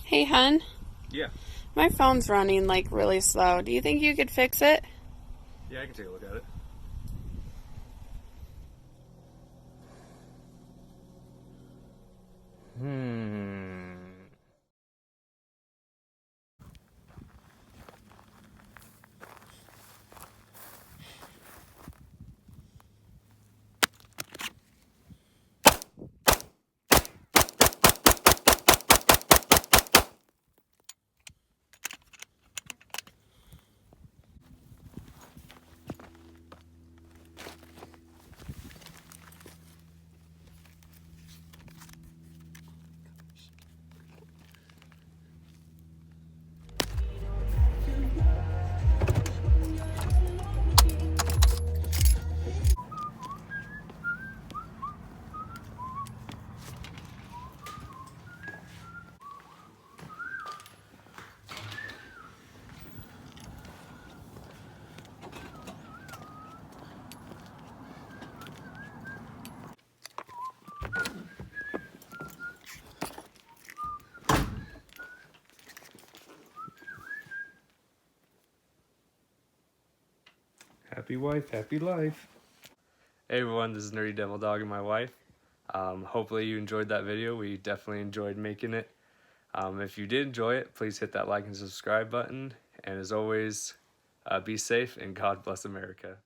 Hey, hun, Yeah. my phone's running like really slow. Do you think you could fix it? Yeah, I can take a look at it. Hmm. Happy wife, happy life. Hey everyone, this is Nerdy Devil Dog and my wife. Hopefully you enjoyed that video. We definitely enjoyed making it. If you did enjoy it, please hit that like and subscribe button. And as always, be safe and God bless America.